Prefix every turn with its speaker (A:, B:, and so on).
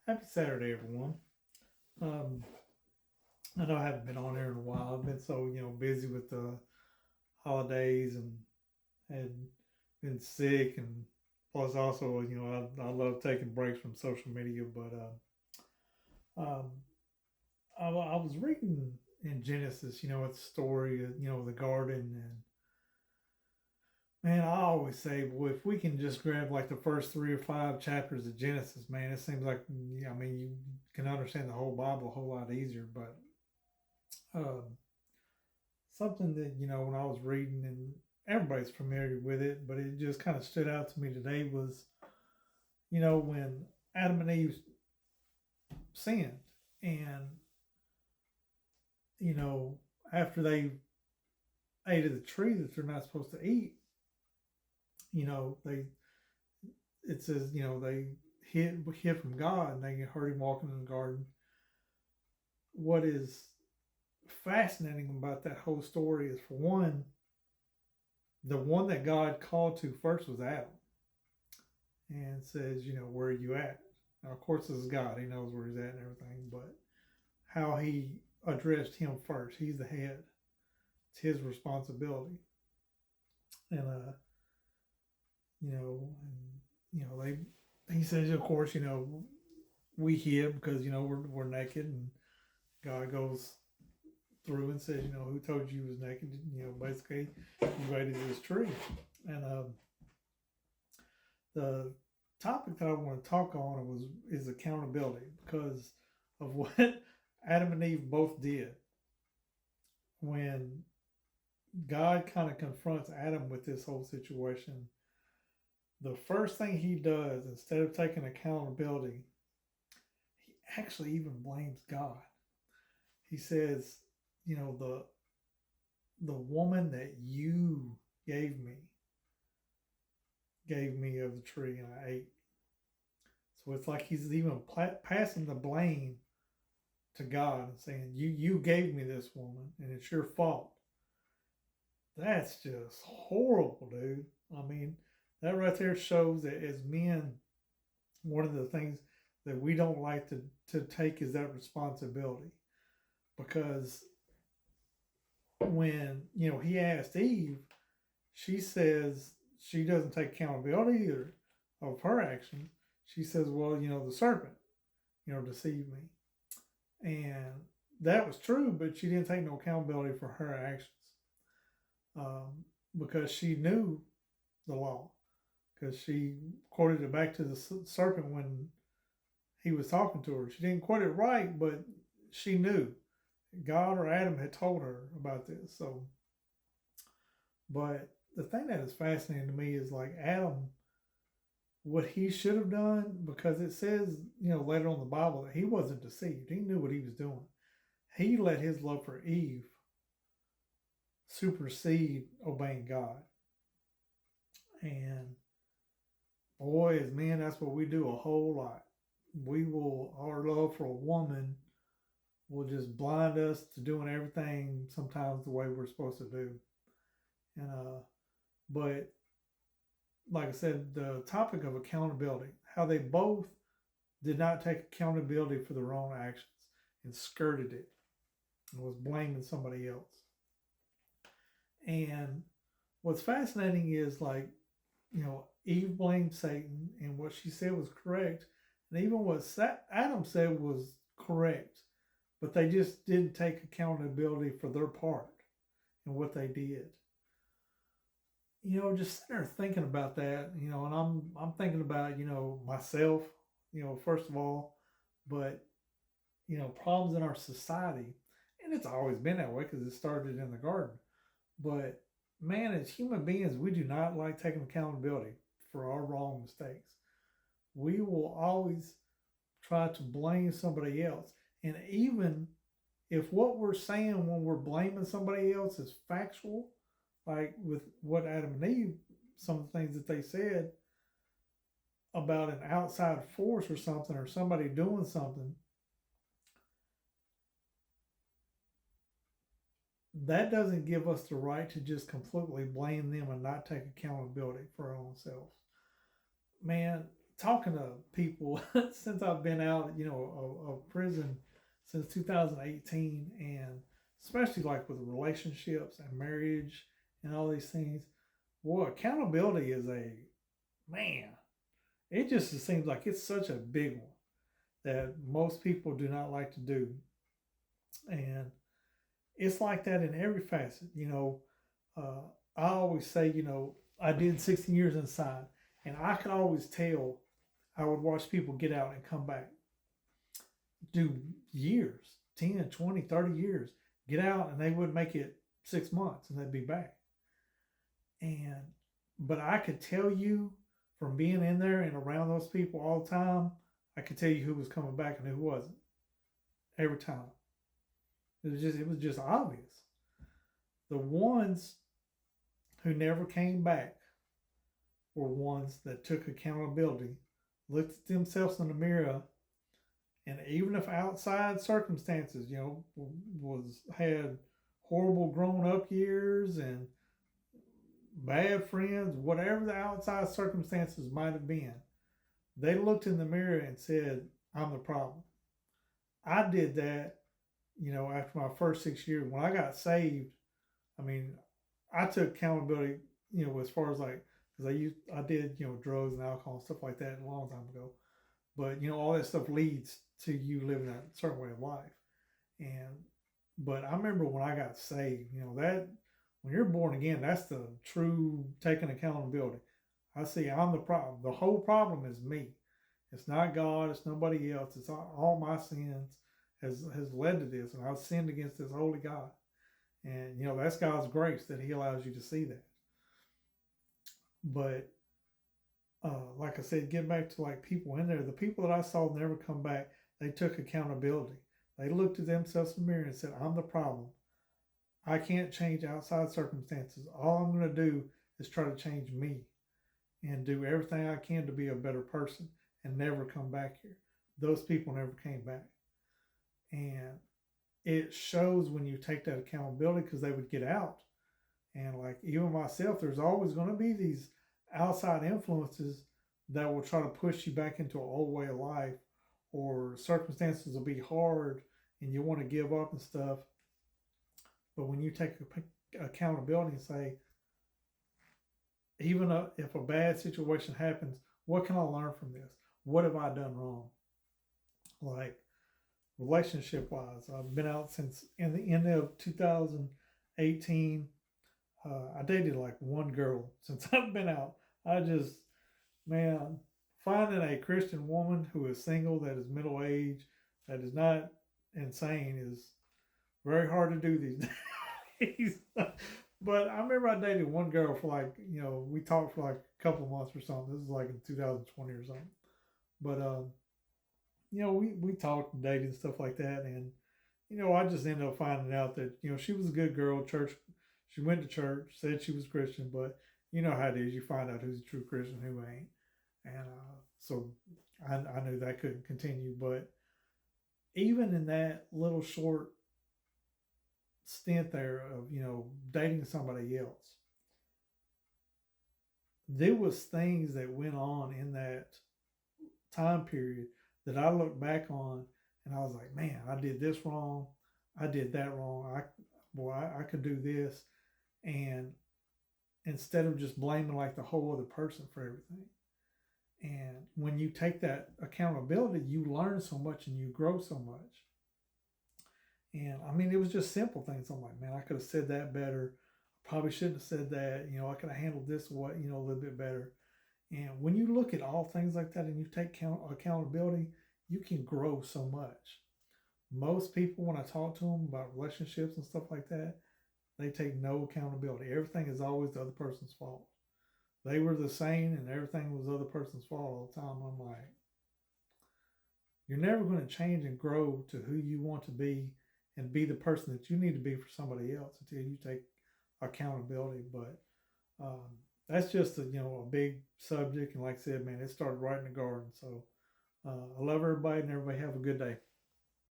A: Happy Saturday, everyone. Um, I know I haven't been on here in a while. I've been so busy with the holidays and had been sick, and plus also I love taking breaks from social media. But I was reading in Genesis, it's the story of the garden, and man, I always say, boy, if we can just grab like the first 3 or 5 chapters of Genesis, man, it seems like I mean you can understand the whole Bible a whole lot easier. But um, something that when I was reading, and everybody's familiar with it, but it just kind of stood out to me today was when Adam and Eve sinned, and you know after they ate of the tree that they're not supposed to eat, they it says they hid from God and they heard him walking in the garden. What is fascinating about that whole story is, for one, the one that God called to first was Adam, and says, where are you at? Now, of course, this is God. He knows where he's at and everything, but how he addressed him first. He's the head. It's his responsibility. And, they, he says, of course, we hid because, we're naked. And God goes through and says, who told you was naked? Basically, you ate of this tree. And the topic that I want to talk on is accountability, because of what Adam and Eve both did when God kind of confronts Adam with this whole situation. The first thing he does, instead of taking accountability, he actually even blames God. He says, the woman that you gave me of the tree and I ate. So it's like he's even passing the blame to God and saying, you gave me this woman and it's your fault. That's just horrible, dude. I mean, that right there shows that as men, one of the things that we don't like to take is that responsibility. Because when, he asked Eve, she says she doesn't take accountability either of her actions. She says, well, the serpent, deceived me. And that was true, but she didn't take no accountability for her actions, um, because she knew the law, because she quoted it back to the serpent when he was talking to her. She didn't quote it right, but she knew. God or Adam had told her about this. So, but the thing that is fascinating to me is like Adam, what he should have done, because it says, later on in the Bible that he wasn't deceived. He knew what he was doing. He let his love for Eve supersede obeying God. And boy, as men, that's what we do a whole lot. Our love for a woman will just blind us to doing everything sometimes the way we're supposed to do. And, but like I said, the topic of accountability, how they both did not take accountability for their own actions and skirted it and was blaming somebody else. And what's fascinating is, like, Eve blamed Satan, and what she said was correct, and even what Adam said was correct, but they just didn't take accountability for their part and what they did. Just sitting there thinking about that, and I'm thinking about myself, first of all, but problems in our society, and it's always been that way because it started in the garden. But man, as human beings, we do not like taking accountability for our wrong mistakes. We will always try to blame somebody else. And even if what we're saying when we're blaming somebody else is factual, like with what Adam and Eve, some of the things that they said about an outside force or something, or somebody doing something, that doesn't give us the right to just completely blame them and not take accountability for our own selves. Man, talking to people since I've been out, of prison since 2018, and especially like with relationships and marriage and all these things. Boy, accountability is a man. It just seems like it's such a big one that most people do not like to do, and it's like that in every facet. I always say, I did 16 years inside, and I could always tell. I would watch people get out and come back, do years, 10, 20, 30 years, get out, and they would make it 6 months and they'd be back. And, but I could tell you from being in there and around those people all the time, I could tell you who was coming back and who wasn't every time. It was just obvious. The ones who never came back were ones that took accountability, looked at themselves in the mirror, and even if outside circumstances, was had horrible grown up years and bad friends, whatever the outside circumstances might have been, they looked in the mirror and said, I'm the problem. I did that, after my first 6 years. When I got saved, I mean, I took accountability, as far as like, because I did, drugs and alcohol and stuff like that a long time ago. But, all that stuff leads to you living a certain way of life. But I remember when I got saved, that when you're born again, that's the true taking accountability. I see I'm the problem. The whole problem is me. It's not God. It's nobody else. It's all my sins has led to this, and I've sinned against this holy God. And that's God's grace that He allows you to see that. But like I said, get back to like people in there. The people that I saw never come back. They took accountability. They looked at themselves in the mirror and said, "I'm the problem. I can't change outside circumstances. All I'm going to do is try to change me and do everything I can to be a better person and never come back here." Those people never came back. And it shows when you take that accountability, because they would get out. And like even myself, there's always going to be these outside influences that will try to push you back into an old way of life, or circumstances will be hard and you want to give up and stuff. But when you take accountability and say, even if a bad situation happens, what can I learn from this? What have I done wrong? Like relationship wise, I've been out since in the end of 2018. I dated like one girl since I've been out. I just, man, finding a Christian woman who is single, that is middle age, that is not insane, is very hard to do these days. But I remember I dated one girl for like, we talked for like a couple of months or something. This is like in 2020 or something. But, we talked and dated and stuff like that. And, I just ended up finding out that, she was a good girl, church. She went to church, said she was Christian, but you know how it is. You find out who's a true Christian, who ain't. And so I knew that couldn't continue. But even in that little short stint there of, dating somebody else, there was things that went on in that time period that I look back on and I was like, man, I did this wrong. I did that wrong. I could do this. And instead of just blaming like the whole other person for everything. And when you take that accountability, you learn so much and you grow so much. And I mean, it was just simple things. I'm like, man, I could have said that better. Probably shouldn't have said that. I could have handled this a little bit better. And when you look at all things like that and you take accountability, you can grow so much. Most people, when I talk to them about relationships and stuff like that, they take no accountability. Everything is always the other person's fault. They were the same and everything was the other person's fault all the time. I'm like, you're never going to change and grow to who you want to be and be the person that you need to be for somebody else until you take accountability. But that's just a big subject. And like I said, man, it started right in the garden. So I love everybody, and everybody have a good day.